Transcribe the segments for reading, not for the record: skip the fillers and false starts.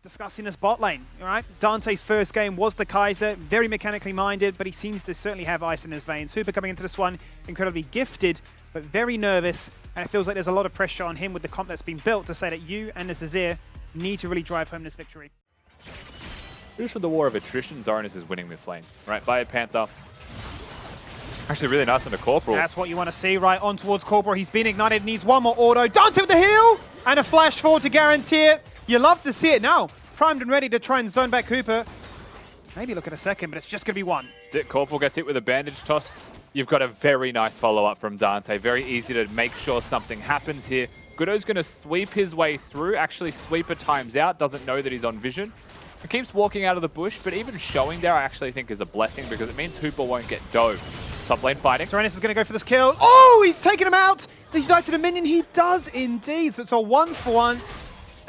discussing this bot lane, all right? Dante's first game was the Kaiser, very mechanically minded, but he seems to certainly have ice in his veins. Hooper coming into this one, incredibly gifted, but very nervous, and it feels like there's a lot of pressure on him with the comp that's been built to say that you and this Azir need to really drive home this victory. Finish with the war of attrition, Zoranus is winning this lane, right? By a Panther. Actually really nice on the Corporal. That's what you want to see, right? On towards Corporal, he's been ignited, needs one more auto. Dante with the heal! And a flash forward to guarantee it. You love to see it now. Primed and ready to try and zone back Hooper. Maybe look at a second, but it's just going to be one. That's it, Corporal gets hit with a bandage toss. You've got a very nice follow-up from Dante. Very easy to make sure something happens here. Goodo's going to sweep his way through. Actually, Sweeper times out, doesn't know that he's on vision. He keeps walking out of the bush, but even showing there I actually think is a blessing because it means Hooper won't get dove. Top lane fighting. Zoranus is going to go for this kill. Oh, he's taken him out! He's died to the minion. He does indeed. So it's a 1-for-1.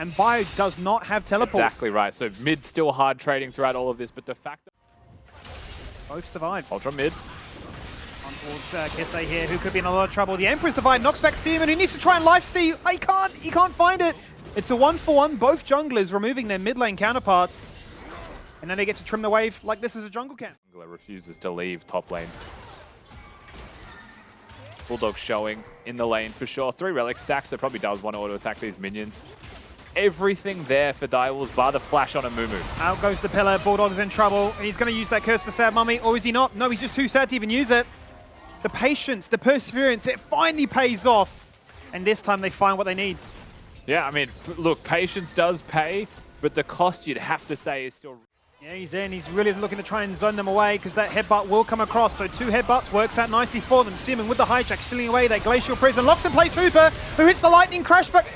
And Bio does not have teleport. Exactly right. So mid still hard trading throughout all of this, but the fact that both survive. Ultra mid. On towards Kisei here, who could be in a lot of trouble. The Emperor's Divide knocks back Seaman, who needs to try and lifesteal. He can't find it. It's a 1-for-1. Both junglers removing their mid lane counterparts. And then they get to trim the wave like this is a jungle camp. Jungler refuses to leave top lane. Bulldog showing in the lane for sure. 3 relic stacks, so probably does want to auto attack these minions. Everything there for Direwolves, bar the flash on a Mumu. Out goes the pillar. Bulldog's in trouble. He's going to use that curse to sad mummy, or is he not? No, he's just too sad to even use it. The patience, the perseverance, it finally pays off. And this time they find what they need. Yeah, I mean, look, patience does pay, but the cost you'd have to say is still... Yeah, he's in. He's really looking to try and zone them away because that headbutt will come across. So 2 headbutts works out nicely for them. Seaman with the hijack, stealing away that glacial prison. Locks in place Hooper, who hits the lightning crash, but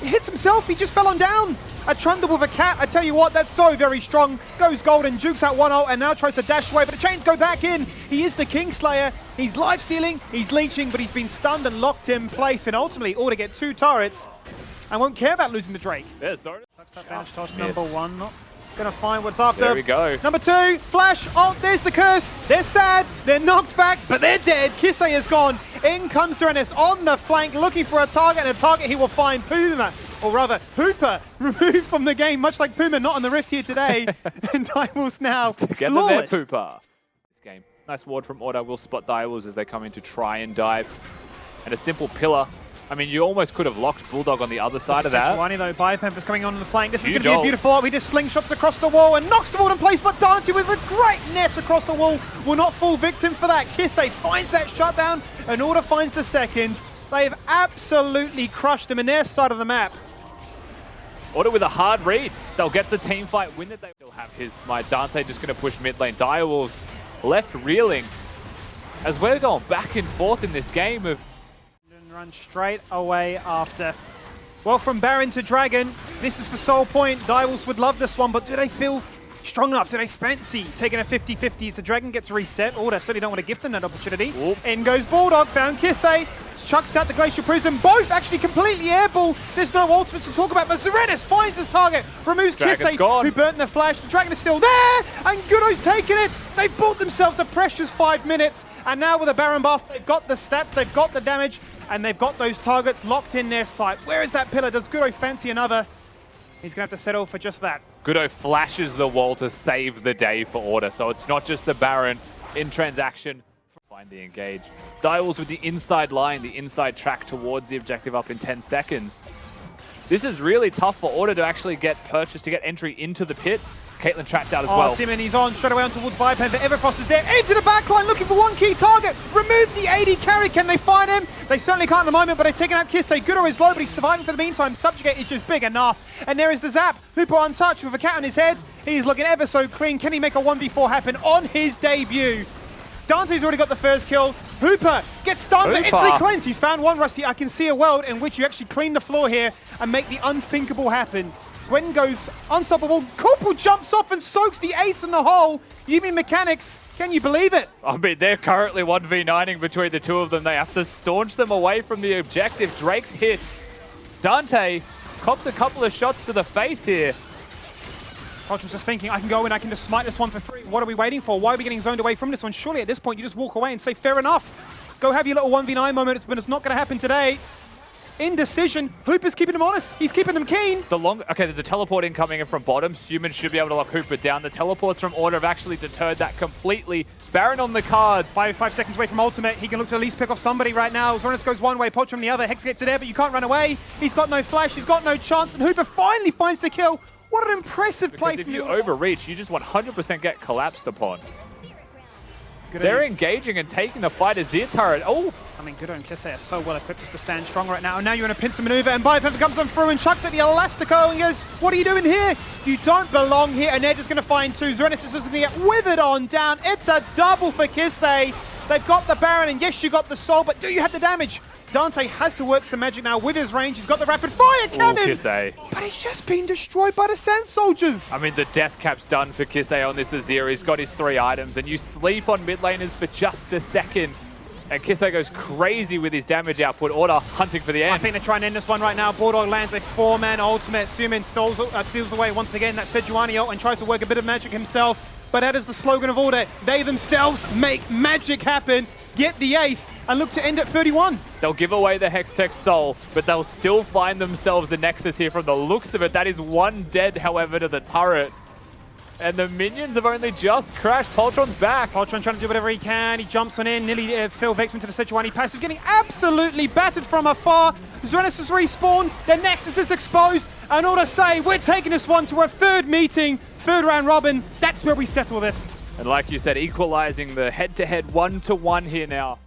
he hits himself. He just fell on down. A Trundle with a cat. I tell you what, that's so very strong. Goes golden, jukes out 1-0, and now tries to dash away, but the chains go back in. He is the Kingslayer. He's life-stealing, he's leeching, but he's been stunned and locked in place, and ultimately ought to get 2 turrets and won't care about losing the Drake. There's Zoranus. Advantage toss number 1. Not gonna find what's after. There we go. Number 2, flash. Oh, there's the curse. They're sad. They're knocked back, but they're dead. Kisei is gone. In comes Zoranus on the flank, looking for a target, and a target he will find. Puma, or rather, Hooper, removed from the game, much like Puma, not on the Rift here today. And Direwolves now Together flawless. there, Pooper. This game. Nice ward from Order. Will spot Direwolves as they come in to try and dive. And a simple pillar. I mean, you almost could have locked Bulldog on the other side of that. One though, Biopemper's coming on the flank. This is going Huge to be a ult. beautiful ult. He just slingshots across the wall and knocks the wall in place, but Dante with a great net across the wall will not fall victim for that. Kisei finds that shutdown, and Order finds the second. They've absolutely crushed them in their side of the map. Order with a hard read. They'll get the team fight win that they will have his smite. Dante just going to push mid lane. Direwolves left reeling as we're going back and forth in this game of... Run straight away after. Well, from Baron to Dragon, this is for Soul Point. Direwolves would love this one, but do they feel strong enough? Do they fancy taking a 50-50 as the Dragon gets reset? Order certainly don't want to give them that opportunity. Oop. In goes Bulldog, found Kisei, chucks out the Glacial Prism, both actually completely airball. There's no ultimates to talk about, but Zoranus finds his target, removes Dragon's Kisei, gone. who burnt the flash. The Dragon is still there, and Goodo's taking it. They've bought themselves a precious 5 minutes, and now with a Baron buff, they've got the stats, they've got the damage, and they've got those targets locked in their sight. Where is that pillar? Does Goodo fancy another? He's going to have to settle for just that. Goodo flashes the wall to save the day for Order, so it's not just the Baron in transaction. Find the engage. Direwolves with the inside line, the inside track towards the objective up in 10 seconds. This is really tough for Order to actually get purchased, to get entry into the pit. Caitlyn trapped out as well. Seaman, he's on straight away on towards Biped. Everfrost is there. Into the backline, looking for one key target. Remove the AD carry. Can they find him? They certainly can't at the moment, but they've taken out Kisei. Goodo is low, but he's surviving for the meantime. Subjugate is just big enough. And there is the zap. Hooper untouched with a cat on his head. He's looking ever so clean. Can he make a 1v4 happen on his debut? Dante's already got the first kill. Hooper gets stunned, but instantly cleansed. He's found one, Rusty. I can see a world in which you actually clean the floor here and make the unthinkable happen. Gwen goes unstoppable. Corporal jumps off and soaks the ace in the hole. You mean mechanics? Can you believe it? I mean, they're currently 1v9ing between the two of them. They have to staunch them away from the objective. Drake's hit. Dante cops a couple of shots to the face here. Koch was just thinking, I can go in, I can just smite this one for free. What are we waiting for? Why are we getting zoned away from this one? Surely at this point you just walk away and say, fair enough. Go have your little 1v9 moment, but it's not going to happen today. indecision. Hooper's keeping them honest. He's keeping them keen. Okay, there's a teleport incoming in from bottom. Human should be able to lock Hooper down. The teleports from Order have actually deterred that completely. Baron on the cards. 5 seconds away from ultimate. He can look to at least pick off somebody right now. Zornis goes one way, Pochum the other. Hex gets it there, but you can't run away. He's got no flash. He's got no chance. And Hooper finally finds the kill. What an impressive play Because from if you you. overreach, you just 100% get collapsed upon. They're engaging and taking the fight as Azir turret. Oh! I mean, Gudo and Kisei are so well equipped just to stand strong right now. And now you're in a pincer maneuver, and Biopanther comes on through and chucks at the Elastico and goes, what are you doing here? You don't belong here, and they're just going to find two. Zorenis is just going to get withered on down. It's a double for Kisei. They've got the Baron, and yes, you got the soul, but do you have the damage? Dante has to work some magic now with his range. He's got the rapid fire cannon, Kisei. but he's just been destroyed by the Sand Soldiers. I mean, the death cap's done for Kisei on this Azir. He's got his 3 items, and you sleep on mid laners for just a second. And Kisei goes crazy with his damage output. Order hunting for the end. I think they're trying to end this one right now. Bulldog lands a 4-man ultimate. Sumin steals away once again that Sejuani ult and tries to work a bit of magic himself. But that is the slogan of Order. They themselves make magic happen, get the ace, and look to end at 31. They'll give away the HEXTECH soul, but they'll still find themselves a Nexus here from the looks of it. That is one dead, however, to the turret. And the minions have only just crashed. Poltron's back. Poltron trying to do whatever he can. He jumps on in, nearly fell victim to the Sejuani passive, getting absolutely battered from afar. Zorenis has respawned, the Nexus is exposed, and Order say, we're taking this one to a third meeting, third round robin. That's where we settle this. And like you said, equalizing the head-to-head 1-to-1 here now.